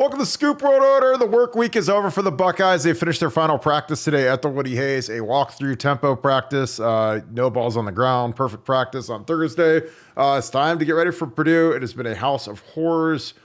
Welcome to Scoop World Order. The work week is over for the Buckeyes. They finished their final practice today at the Woody Hayes, a walkthrough tempo practice. No balls on the ground. Perfect practice on Thursday. It's time to get ready for Purdue. It has been a house of horrors.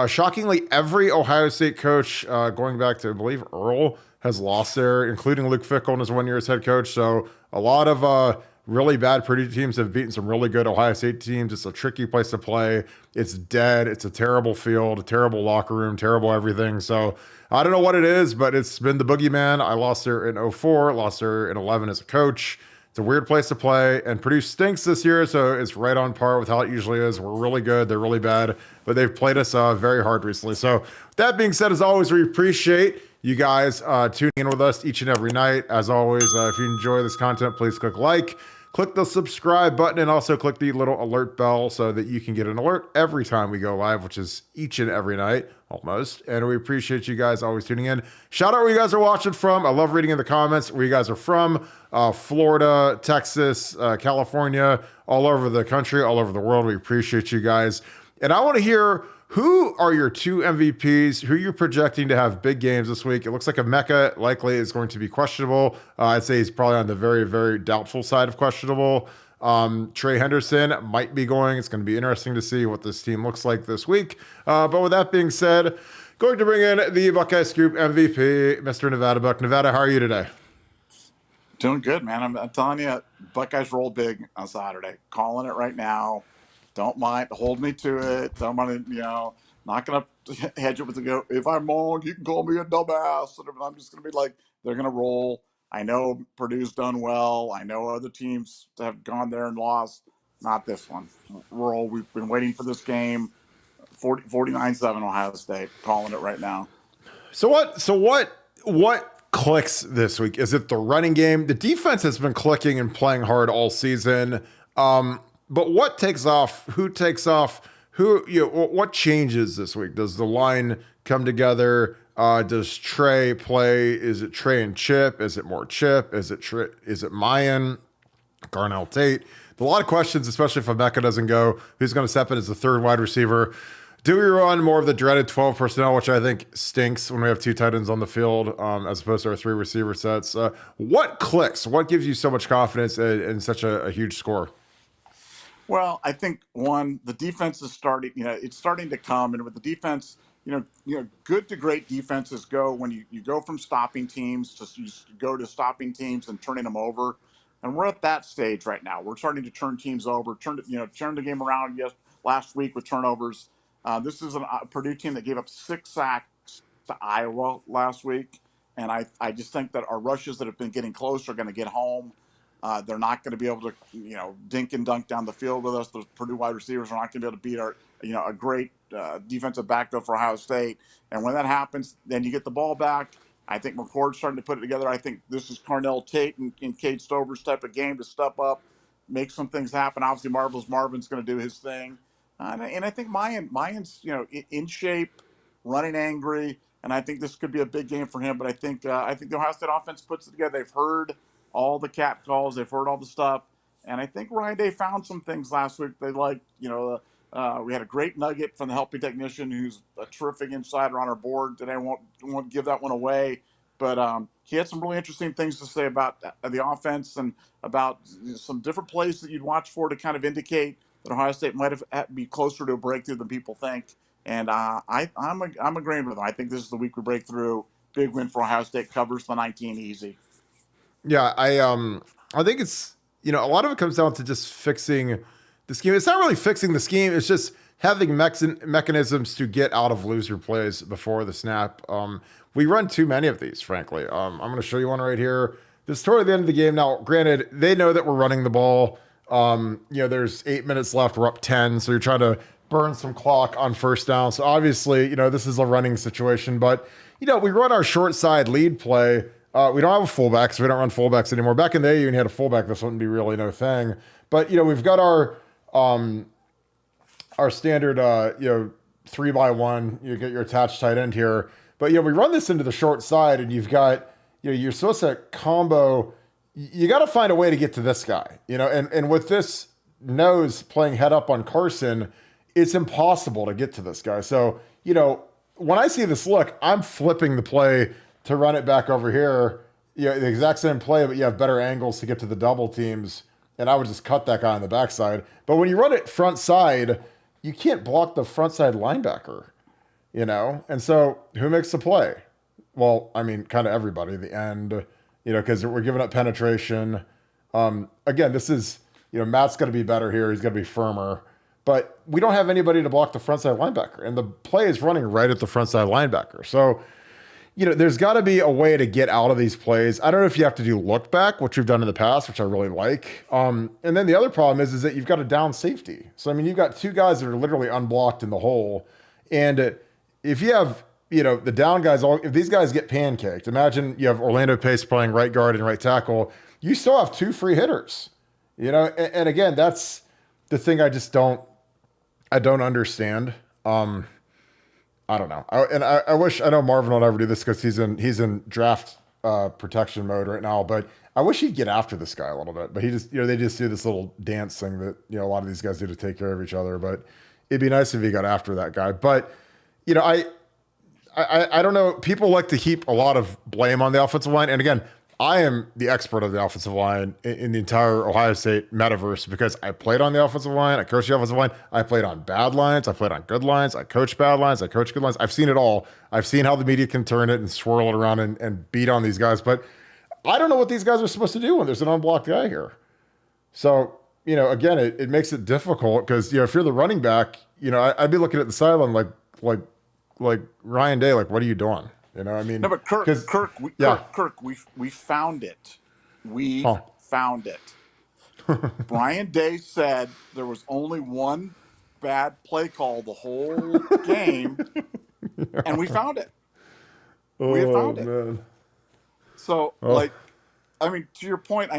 Shockingly, every Ohio State coach, going back to, I believe, Earl, has lost there, including Luke Fickell in his 1 year as head coach. So a lot of really bad Purdue teams have beaten some really good Ohio State teams. It's a tricky place to play. It's dead. It's a terrible field, a terrible locker room, terrible everything. So I don't know what it is, but it's been the boogeyman. I lost there in 04, lost there in 11 as a coach. It's a weird place to play, and Purdue stinks this year, so it's right on par with how it usually is. We're really good. They're really bad, but they've played us very hard recently. So that being said, as always, we appreciate you guys tuning in with us each and every night. As always, if you enjoy this content, please click like, click the subscribe button, and also click the little alert bell so that you can get an alert every time we go live, which is each and every night, almost. And we appreciate you guys always tuning in. Shout out where you guys are watching from. I love reading in the comments where you guys are from. Florida, Texas, California, all over the country, all over the world. We appreciate you guys. And I want to hear, who are your two MVPs? Who you're projecting to have big games this week? It looks like Emeka likely is going to be questionable. I'd say he's probably on the very, very doubtful side of questionable. Trey Henderson might be going. It's going to be interesting to see what this team looks like this week. But with that being said, going to bring in the Buckeye Scoop MVP, Mr. Nevada Buck. Nevada, how are you today? Doing good, man. I'm telling you, Buckeyes roll big on Saturday. Calling it right now. Don't mind. Hold me to it. Don't mind, not going to hedge it with the go. If I'm wrong, you can call me a dumbass. And I'm just going to be like, they're going to roll. I know Purdue's done well. I know other teams have gone there and lost. Not this one. Roll. We've been waiting for this game. 49-7 Ohio State. Calling it right now. So what clicks this week? Is it the running game? The defense has been clicking and playing hard all season. But what takes off? Who takes off? What changes this week? Does the line come together? Does Trey play? Is it Trey and Chip? Is it more Chip? Is it Mayan? Garnell Tate? A lot of questions, especially if Emeka doesn't go. Who's going to step in as the third wide receiver? Do we run more of the dreaded 12 personnel, which I think stinks when we have two tight ends on the field, as opposed to our three receiver sets? What clicks? What gives you so much confidence in such a huge score? Well, I think the defense is starting. It's starting to come, and with the defense, good to great defenses go when you go from stopping teams to you go to stopping teams and turning them over, and we're at that stage right now. We're starting to turn teams over, turn the game around. Last week with turnovers. This is a Purdue team that gave up 6 sacks to Iowa last week, and I just think that our rushes that have been getting close are going to get home. They're not going to be able to, dink and dunk down the field with us. The Purdue wide receivers are not going to be able to beat our, a great defensive backfield for Ohio State. And when that happens, then you get the ball back. I think McCord's starting to put it together. I think this is Garnell Tate and Cade Stover's type of game to step up, make some things happen. Obviously, Marvin's going to do his thing. And I think Mayan's, in shape, running angry. And I think this could be a big game for him. But I think the Ohio State offense puts it together. They've heard all the cat calls. They've heard all the stuff. And I think Ryan Day found some things last week they liked. We had a great nugget from the helping technician who's a terrific insider on our board. Today I won't give that one away. But he had some really interesting things to say about the offense and about some different plays that you'd watch for to kind of indicate that Ohio State might have be closer to a breakthrough than people think. And I'm agreeing with him. I think this is the week we break through. Big win for Ohio State, covers the 19 easy. Yeah, I think it's, a lot of it comes down to just fixing the scheme. It's not really fixing the scheme. It's just having mechanisms to get out of loser plays before the snap. We run too many of these, frankly. I'm going to show you one right here. This is toward the end of the game. Now, granted, they know that we're running the ball. There's 8 minutes left. We're up 10. So you're trying to burn some clock on first down. So obviously, this is a running situation. But, we run our short side lead play. We don't have a fullback, so we don't run fullbacks anymore. Back in the day, you even had a fullback. This wouldn't be really no thing. But, we've got our standard, 3x1. You get your attached tight end here. But, we run this into the short side, and you've got, you're supposed to combo. You got to find a way to get to this guy, and with this nose playing head up on Carson, it's impossible to get to this guy. So, when I see this look, I'm flipping the play to run it back over here. The exact same play, but you have better angles to get to the double teams. And I would just cut that guy on the backside. But when you run it front side, you can't block the front side linebacker, And so who makes the play? Well, I mean, kind of everybody, the end, because we're giving up penetration. Again, this is, Matt's going to be better here. He's going to be firmer. But we don't have anybody to block the front side linebacker. And the play is running right at the front side linebacker. So, there's got to be a way to get out of these plays. I don't know if you have to do look back, which we've done in the past, which I really like. And then the other problem is that you've got a down safety. So, I mean, you've got two guys that are literally unblocked in the hole. And if you have, the down guys, if these guys get pancaked, imagine you have Orlando Pace playing right guard and right tackle. You still have two free hitters, and again, that's the thing I don't understand. I don't know. I wish, I know Marvin will never do this because he's in draft protection mode right now, but I wish he'd get after this guy a little bit. But he just, they just do this little dance thing that, a lot of these guys do to take care of each other. But it'd be nice if he got after that guy. But, I don't know. People like to heap a lot of blame on the offensive line. And again, I am the expert of the offensive line in the entire Ohio State metaverse because I played on the offensive line. I coached the offensive line. I played on bad lines. I played on good lines. I coached bad lines. I coached good lines. I've seen it all. I've seen how the media can turn it and swirl it around and beat on these guys. But I don't know what these guys are supposed to do when there's an unblocked guy here. So, again, it makes it difficult because, if you're the running back, I'd be looking at the sideline like Ryan Day, like, what are you doing? I mean, no, but Kirk, we found it. We found it. Brian Day said there was only one bad play call the whole game, and we found it. We have found it. Man. So, to your point,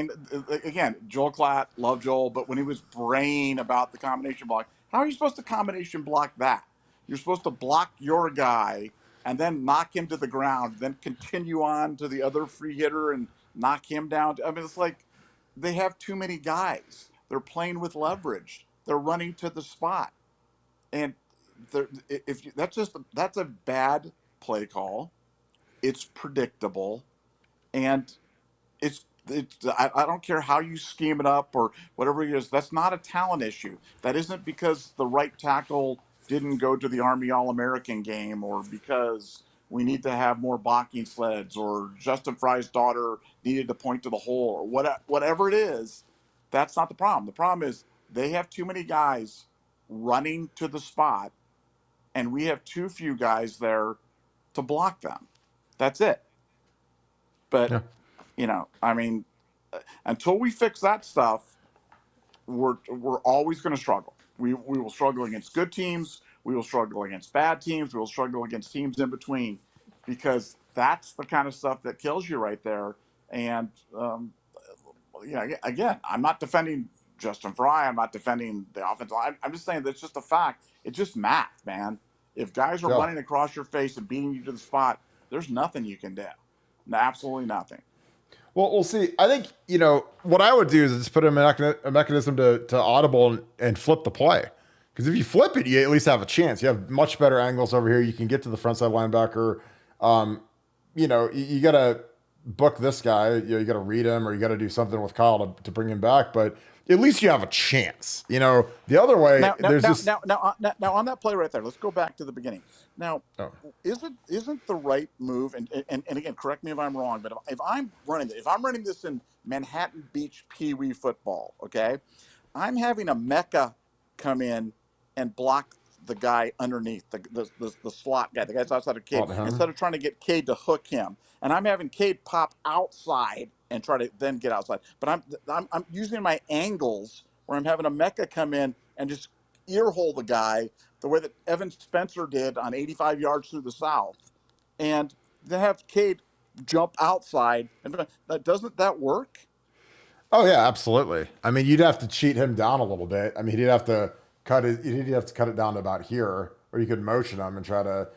again, Joel Klatt, love Joel, but when he was braying about the combination block, how are you supposed to combination block that? You're supposed to block your guy and then knock him to the ground, then continue on to the other free hitter and knock him down. I mean, it's like they have too many guys. They're playing with leverage. They're running to the spot. And that's a bad play call. It's predictable. And I don't care how you scheme it up or whatever it is. That's not a talent issue. That isn't because the right tackle didn't go to the Army All-American game or because we need to have more blocking sleds or Justin Fry's daughter needed to point to the hole or whatever it is. That's not the problem. The problem is they have too many guys running to the spot and we have too few guys there to block them. That's it. But, until we fix that stuff, we're always going to struggle. We will struggle against good teams. We will struggle against bad teams. We will struggle against teams in between because that's the kind of stuff that kills you right there. And, again, I'm not defending Justin Fry. I'm not defending the offensive line. I'm just saying that's just a fact. It's just math, man. If guys are running across your face and beating you to the spot, there's nothing you can do. Absolutely nothing. Well, we'll see. I think, what I would do is just put a mechanism to audible and flip the play. Because if you flip it, you at least have a chance. You have much better angles over here. You can get to the front side linebacker. You got to book this guy. You got to read him or you got to do something with Kyle to bring him back. But at least you have a chance. The other way, now on that play right there, let's go back to the beginning. Now, isn't the right move? And again, correct me if I'm wrong, but if I'm running this in Manhattan Beach Pee Wee football, okay, I'm having a Mecca come in and block the guy underneath the slot guy, the guy's outside of Cade, instead of trying to get Cade to hook him, and I'm having Cade pop outside and try to then get outside. But I'm using my angles where I'm having a Mecca come in and just earhole the guy the way that Evan Spencer did on 85 yards through the South, and then have Cade jump outside. And doesn't that work? Oh yeah, absolutely. I mean, you'd have to cheat him down a little bit. I mean, he'd have to cut it down to about here, or you could motion him and try to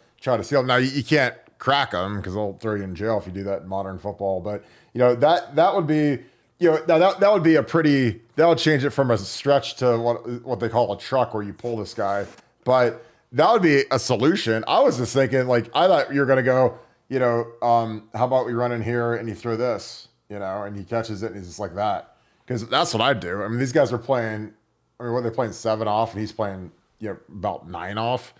seal him. Now you can't crack him because they'll throw you in jail if you do that in modern football. But that would be that would be that would change it from a stretch to what they call a truck where you pull this guy. But that would be a solution. I was just thinking, like, I thought you were going to go, how about we run in here and you throw this, and he catches it and he's just like that. Because that's what I do. I mean, these guys are playing, what are they playing 7 off and he's playing, about 9 off.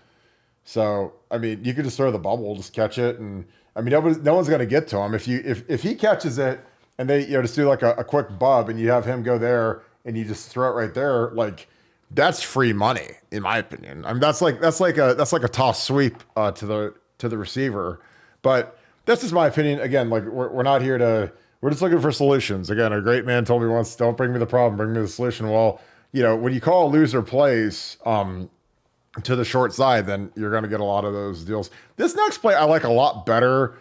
So, I mean, you could just throw the bubble, just catch it. And I mean, no one's going to get to him. If he catches it and they, just do like a quick bub and you have him go there and you just throw it right there, like, that's free money, in my opinion. I mean, that's like a toss sweep to the receiver. But that's just my opinion. Again, like we're not here to. We're just looking for solutions. Again, a great man told me once, "Don't bring me the problem, bring me the solution." Well, when you call loser plays to the short side, then you're going to get a lot of those deals. This next play I like a lot better.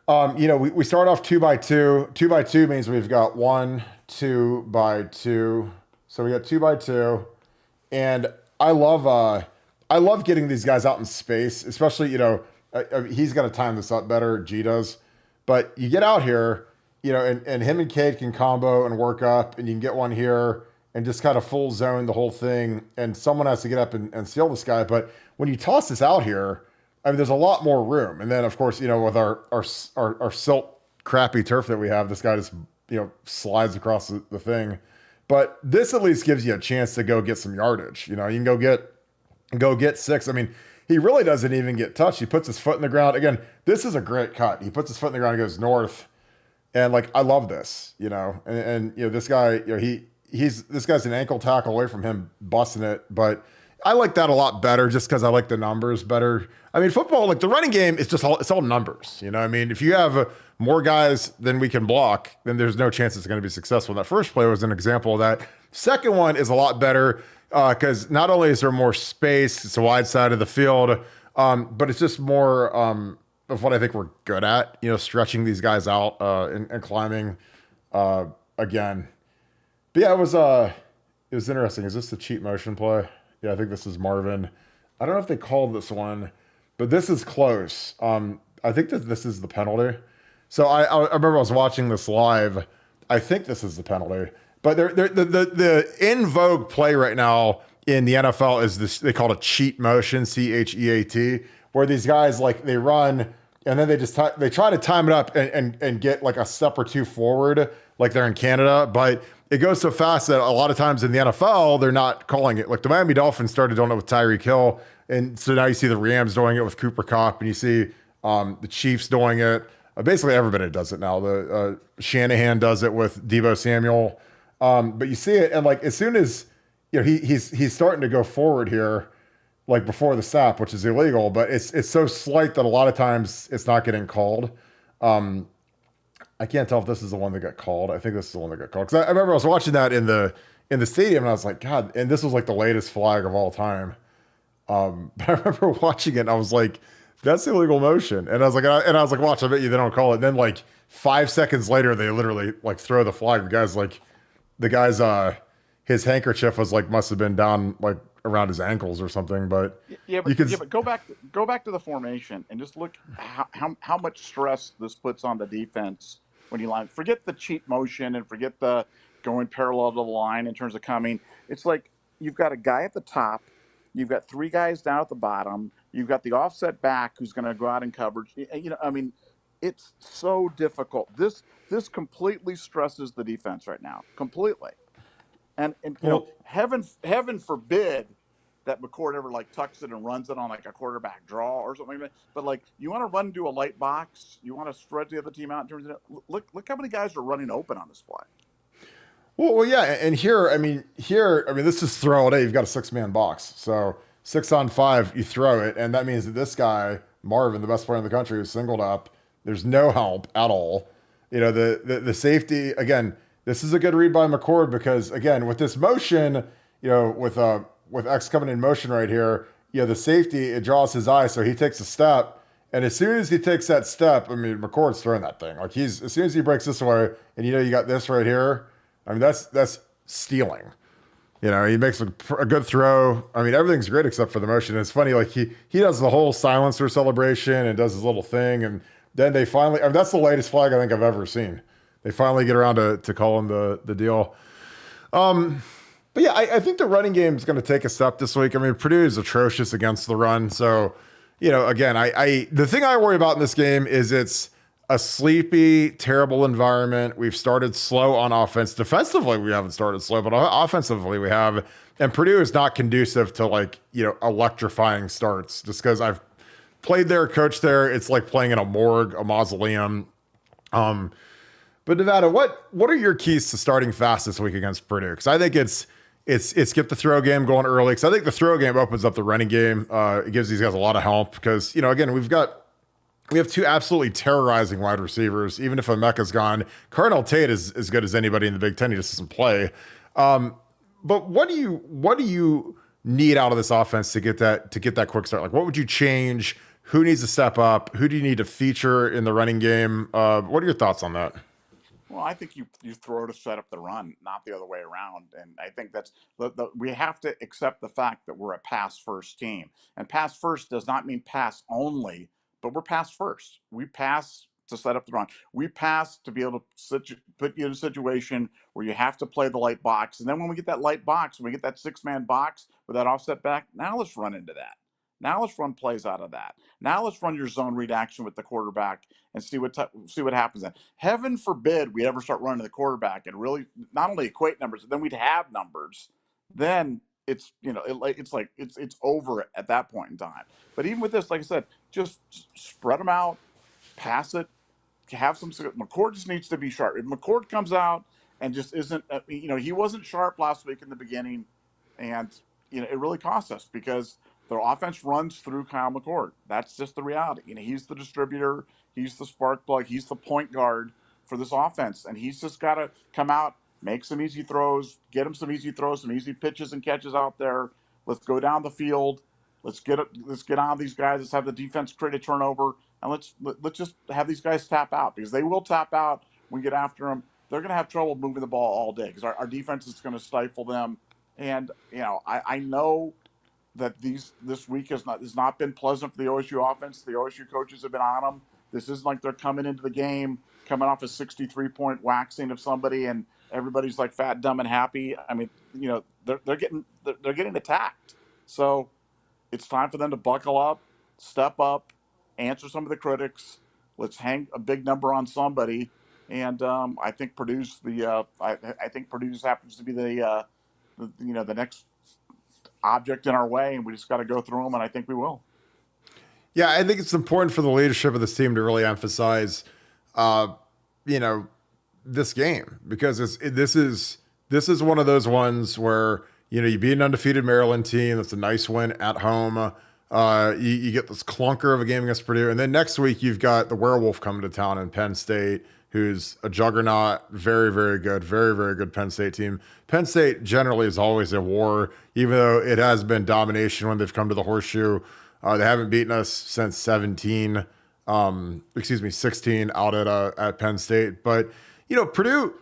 We start off 2 by 2. 2 by 2 means we've got 1, 2 by 2. So we got 2 by 2. And I love getting these guys out in space, especially, he's going to time this up better. G does. But you get out here, and him and Cade can combo and work up, and you can get one here and just kind of full zone the whole thing. And someone has to get up and seal this guy. But when you toss this out here, I mean, there's a lot more room. And then, of course, with our silt crappy turf that we have, this guy just, slides across the thing. But this at least gives you a chance to go get some yardage. You can go get 6. I mean, he really doesn't even get touched. He puts his foot in the ground. Again, this is a great cut. He puts his foot in the ground and goes north. And like, I love this, and this guy, this guy's an ankle tackle away from him busting it. But I like that a lot better just because I like the numbers better. I mean, football, like the running game, it's all numbers. I mean, if you have more guys than we can block, then there's no chance it's going to be successful. That first play was an example of that. Second one is a lot better because not only is there more space, it's a wide side of the field, but it's just more of what I think we're good at, stretching these guys out and climbing again. But yeah, it was interesting. Is this the cheat motion play? Yeah, I think this is Marvin. I don't know if they called this one, but this is close. I think that this is the penalty. So I remember I was watching this live. I think this is the penalty. But the in vogue play right now in the NFL is this, they call it a cheat motion, CHEAT, where these guys, like, they run and then they try to time it up and get like a step or two forward, like they're in Canada. But it goes so fast that a lot of times in the NFL, they're not calling it. Like the Miami Dolphins started doing it with Tyreek Hill. And so now you see the Rams doing it with Cooper Kupp, and you see the Chiefs doing it. Basically, everybody does it now. The Shanahan does it with Deebo Samuel. But you see it, and like as soon as he's starting to go forward here, like before the snap, which is illegal, but it's so slight that a lot of times it's not getting called. I can't tell if this is the one that got called. I think this is the one that got called because I remember I was watching that in the stadium, and I was like, God! And this was like the latest flag of all time. But I remember watching it, and I was like, that's illegal motion. And I was like, watch, I bet you they don't call it. And then like 5 seconds later, they literally like throw the flag. The guy's his handkerchief was like, must have been down like around his ankles or something. But but go back to the formation and just look how much stress this puts on the defense when you line. Forget the cheat motion and forget the going parallel to the line in terms of coming. It's like you've got a guy at the top. You've got 3 guys down at the bottom. You've got the offset back who's going to go out in coverage. I mean, it's so difficult. This completely stresses the defense right now, completely. And heaven forbid that McCord ever like tucks it and runs it on like a quarterback draw or something like that. But like you want to run into a light box, you want to spread the other team out in terms of look how many guys are running open on this play. Well, yeah, and here, this is throw it. You've got a 6-man box, so 6 on 5, you throw it, and that means that this guy Marvin, the best player in the country, is singled up. There's no help at all. The safety again. This is a good read by McCord because again, with this motion, with X coming in motion right here, the safety, it draws his eye, so he takes a step. And as soon as he takes that step, I mean, McCord's throwing that thing. Like as soon as he breaks this away, and you got this right here. I mean, that's stealing. He makes a good throw. I mean, everything's great except for the motion. And it's funny, like he does the whole silencer celebration and does his little thing, and then they finally. I mean, that's the latest flag I think I've ever seen. They finally get around to calling the deal. But yeah, I think the running game is going to take a step this week. I mean, Purdue is atrocious against the run. So, again, the thing I worry about in this game is it's a sleepy, terrible environment. We've started slow on offense. Defensively, we haven't started slow, but offensively we have. And Purdue is not conducive to electrifying starts. Just because I've played there, coached there, it's like playing in a morgue, a mausoleum. But Nevada, what are your keys to starting fast this week against Purdue? Because I think it's get the throw game going early. Because I think the throw game opens up the running game. It gives these guys a lot of help. Because again, we have two absolutely terrorizing wide receivers. Even if Emeka's gone, Cardinal Tate is as good as anybody in the Big Ten. He just doesn't play. But what do you need out of this offense to get that quick start? Like, what would you change? Who needs to step up? Who do you need to feature in the running game? What are your thoughts on that? Well, I think you throw to set up the run, not the other way around. And I think that's we have to accept the fact that we're a pass first team. And pass first does not mean pass only, but we're pass first. We pass to set up the run. We pass to be able to put you in a situation where you have to play the light box. And then when we get that light box, when we get that 6-man box with that offset back, now let's run into that. Now let's run plays out of that. Now let's run your zone read action with the quarterback and see what happens then. Heaven forbid we ever start running the quarterback and really not only equate numbers, but then we'd have numbers. Then it's it's over at that point in time. But even with this, like I said, just spread them out, pass it, have some. McCord just needs to be sharp. If McCord comes out and just isn't, he wasn't sharp last week in the beginning, and it really cost us because their offense runs through Kyle McCord. That's just the reality. He's the distributor. He's the spark plug. He's the point guard for this offense. And he's just got to come out, make some easy throws, get him some easy throws, some easy pitches and catches out there. Let's go down the field. Let's get on these guys. Let's have the defense create a turnover. And let's just have these guys tap out, because they will tap out when we get after them. They're going to have trouble moving the ball all day because our defense is going to stifle them. And, I know that this week has not been pleasant for the OSU offense. The OSU coaches have been on them. This isn't like they're coming into the game coming off a 63-point waxing of somebody and everybody's like fat, dumb, and happy. I mean, they're getting attacked. So it's time for them to buckle up, step up, answer some of the critics. Let's hang a big number on somebody. And I think Purdue's I think Purdue just happens to be the next object in our way, and we just got to go through them, and I think we will. Yeah, I think it's important for the leadership of this team to really emphasize, this game, because this is one of those ones where you beat an undefeated Maryland team. That's a nice win at home. You get this clunker of a game against Purdue, and then next week you've got the Werewolf coming to town in Penn State, who's a juggernaut, very, very good, very, very good Penn State team. Penn State generally is always a war, even though it has been domination when they've come to the Horseshoe. They haven't beaten us since 16 out at Penn State. But, Purdue,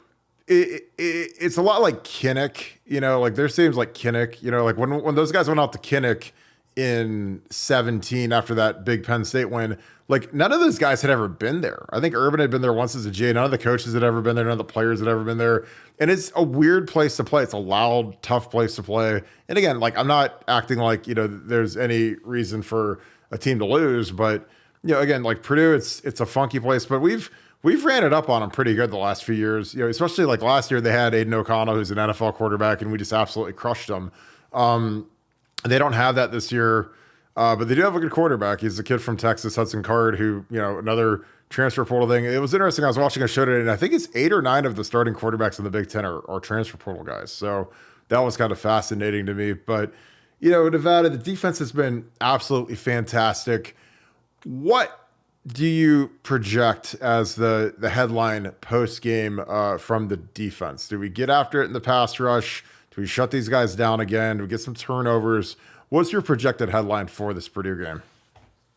it's a lot like Kinnick, like their stadium's like Kinnick, like when those guys went out to Kinnick in 17 after that big Penn State win, like none of those guys had ever been there. I think Urban had been there once as a J. None of the coaches had ever been there. None of the players had ever been there. And it's a weird place to play. It's a loud, tough place to play. And again, like I'm not acting like, there's any reason for a team to lose, but again, like Purdue, it's a funky place, but we've ran it up on them pretty good the last few years, especially like last year they had Aiden O'Connell, who's an NFL quarterback, and we just absolutely crushed them. They don't have that this year. But they do have a good quarterback. He's a kid from Texas, Hudson Card, who, another transfer portal thing. It was interesting. I was watching a show today, and I think it's 8 or 9 of the starting quarterbacks in the Big Ten are transfer portal guys. So that was kind of fascinating to me. But, Nevada, the defense has been absolutely fantastic. What do you project as the headline post-game from the defense? Do we get after it in the pass rush? Do we shut these guys down again? Do we get some turnovers? What's your projected headline for this Purdue game?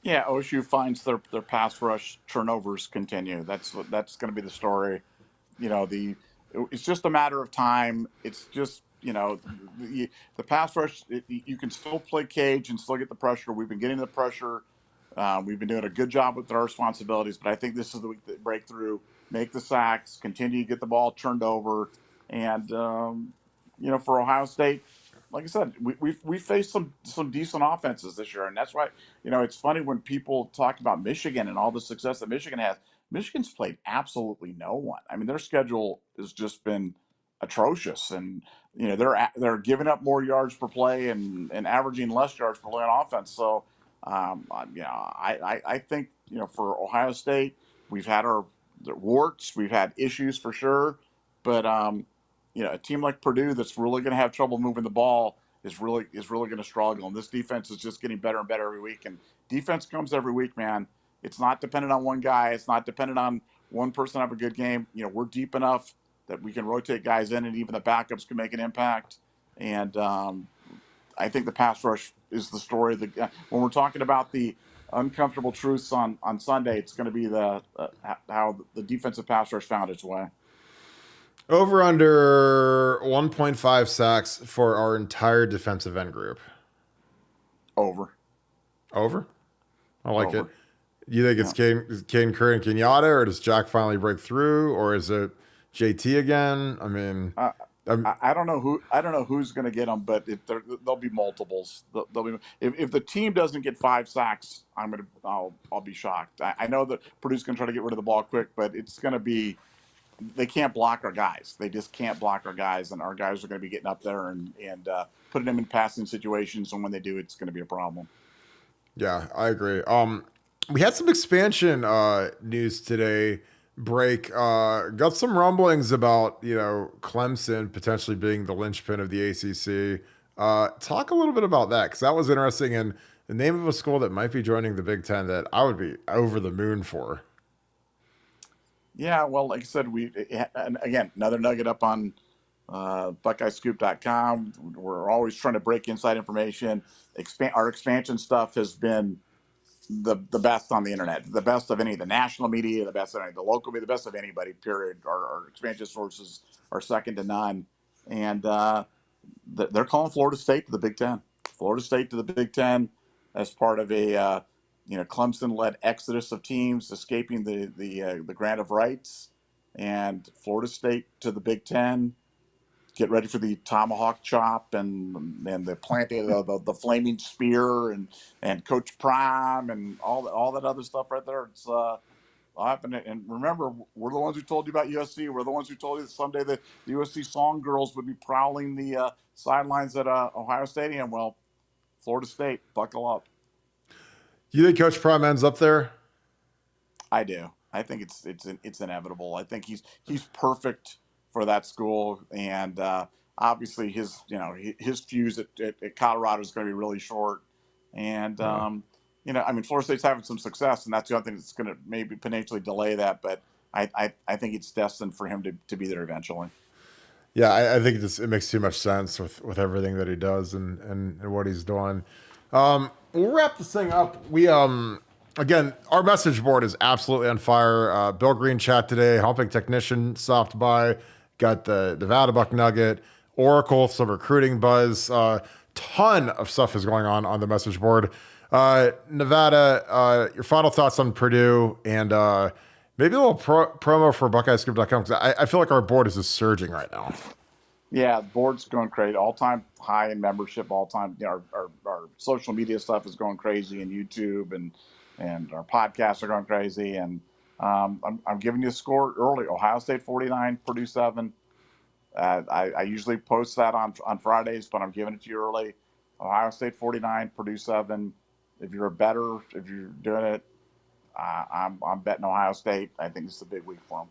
Yeah, OSU finds their pass rush turnovers continue. That's going to be the story. It's just a matter of time. It's just the pass rush. You can still play cage and still get the pressure. We've been getting the pressure. We've been doing a good job with our responsibilities. But I think this is the week that break through, make the sacks, continue to get the ball turned over, and for Ohio State, like I said, we faced some decent offenses this year, and that's why it's funny when people talk about Michigan and all the success that Michigan has. Michigan's played absolutely no one. I mean, their schedule has just been atrocious, and they're giving up more yards per play and averaging less yards per play on offense. So, I think for Ohio State, we've had our warts, we've had issues for sure, but a team like Purdue that's really going to have trouble moving the ball is really going to struggle. And this defense is just getting better and better every week. And defense comes every week, man. It's not dependent on one guy. It's not dependent on one person have a good game. We're deep enough that we can rotate guys in, and even the backups can make an impact. And I think the pass rush is the story. When we're talking about the uncomfortable truths on Sunday, it's going to be how the defensive pass rush found its way. Over under 1.5 sacks for our entire defensive end group. Over. I like Over. it. You think it's Caden Curry and Kenyatta, or does Jack finally break through, or is it JT again? I mean, I don't know who's going to get them, but there'll be multiples. There'll be if the team doesn't get 5 sacks, I'll be shocked. I know that Purdue's going to try to get rid of the ball quick, but it's going to be. They can't block our guys. They just can't block our guys, and our guys are going to be getting up there and putting them in passing situations. And when they do, it's going to be a problem. Yeah, I agree. We had some expansion news today. Got some rumblings about Clemson potentially being the linchpin of the ACC. Talk a little bit about that, because that was interesting, and the name of a school that might be joining the Big Ten that I would be over the moon for. Yeah, well, like I said, and again, another nugget up on BuckeyeScoop.com. We're always trying to break inside information. Our expansion stuff has been the best on the internet, the best of the national media, the best of any, the local media, the best of anybody, period. Our expansion sources are second to none. And they're calling Florida State to the Big Ten. Florida State to the Big Ten as part of a Clemson-led exodus of teams escaping the grant of rights, and Florida State to the Big Ten. Get ready for the tomahawk chop and the planting of the flaming spear and Coach Prime and all that other stuff right there. It's happen. And remember, we're the ones who told you about USC. We're the ones who told you that someday the USC Song Girls would be prowling the sidelines at Ohio Stadium. Well, Florida State, buckle up. You think Coach Prime ends up there? I do. I think it's inevitable. I think he's perfect for that school, and obviously his fuse at Colorado is going to be really short. And Florida State's having some success, and that's the other thing that's going to maybe potentially delay that. But I think it's destined for him to be there eventually. Yeah, I think it makes too much sense with everything that he does and what he's doing. We'll wrap this thing up. We again, our message board is absolutely on fire. Bill Green chat today, helping technician stopped by, got the Nevada Buck Nugget, Oracle, some recruiting buzz. Ton of stuff is going on the message board. Nevada, your final thoughts on Purdue, and maybe a little promo for BuckeyeScoop.com, because I feel like our board is just surging right now. Yeah, the board's going crazy. All-time high in membership. All-time, our social media stuff is going crazy, and YouTube and our podcasts are going crazy. And I'm giving you a score early: Ohio State 49, Purdue 7. I usually post that on Fridays, but I'm giving it to you early. Ohio State 49, Purdue 7. If you're doing it, I'm betting Ohio State. I think it's a big week for them.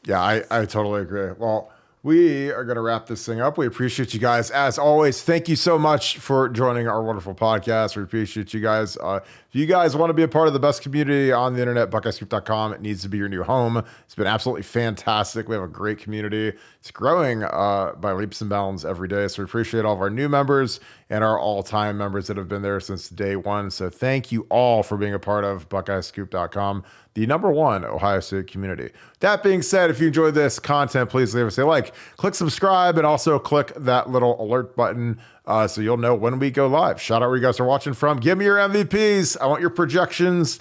Yeah, I totally agree. Well, we are going to wrap this thing up. We appreciate you guys. As always, thank you so much for joining our wonderful podcast. We appreciate you guys. If you guys want to be a part of the best community on the internet, BuckeyeScoop.com, it needs to be your new home. It's been absolutely fantastic. We have a great community. It's growing by leaps and bounds every day. So we appreciate all of our new members and our all-time members that have been there since day one. So thank you all for being a part of BuckeyeScoop.com, the #1 Ohio State community. That being said, if you enjoyed this content, please leave us a like, click subscribe, and also click that little alert button so you'll know when we go live. Shout out where you guys are watching from. Give me your MVPs. I want your projections.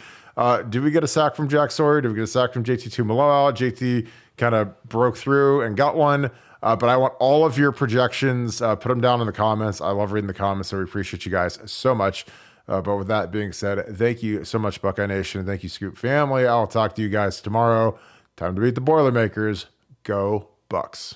Do we get a sack from Jack Sawyer? Do we get a sack from JT Tuimoloau? JT kind of broke through and got one. But I want all of your projections. Put them down in the comments. I love reading the comments, so we appreciate you guys so much. But with that being said, thank you so much, Buckeye Nation. Thank you, Scoop family. I'll talk to you guys tomorrow. Time to beat the Boilermakers. Go Bucks.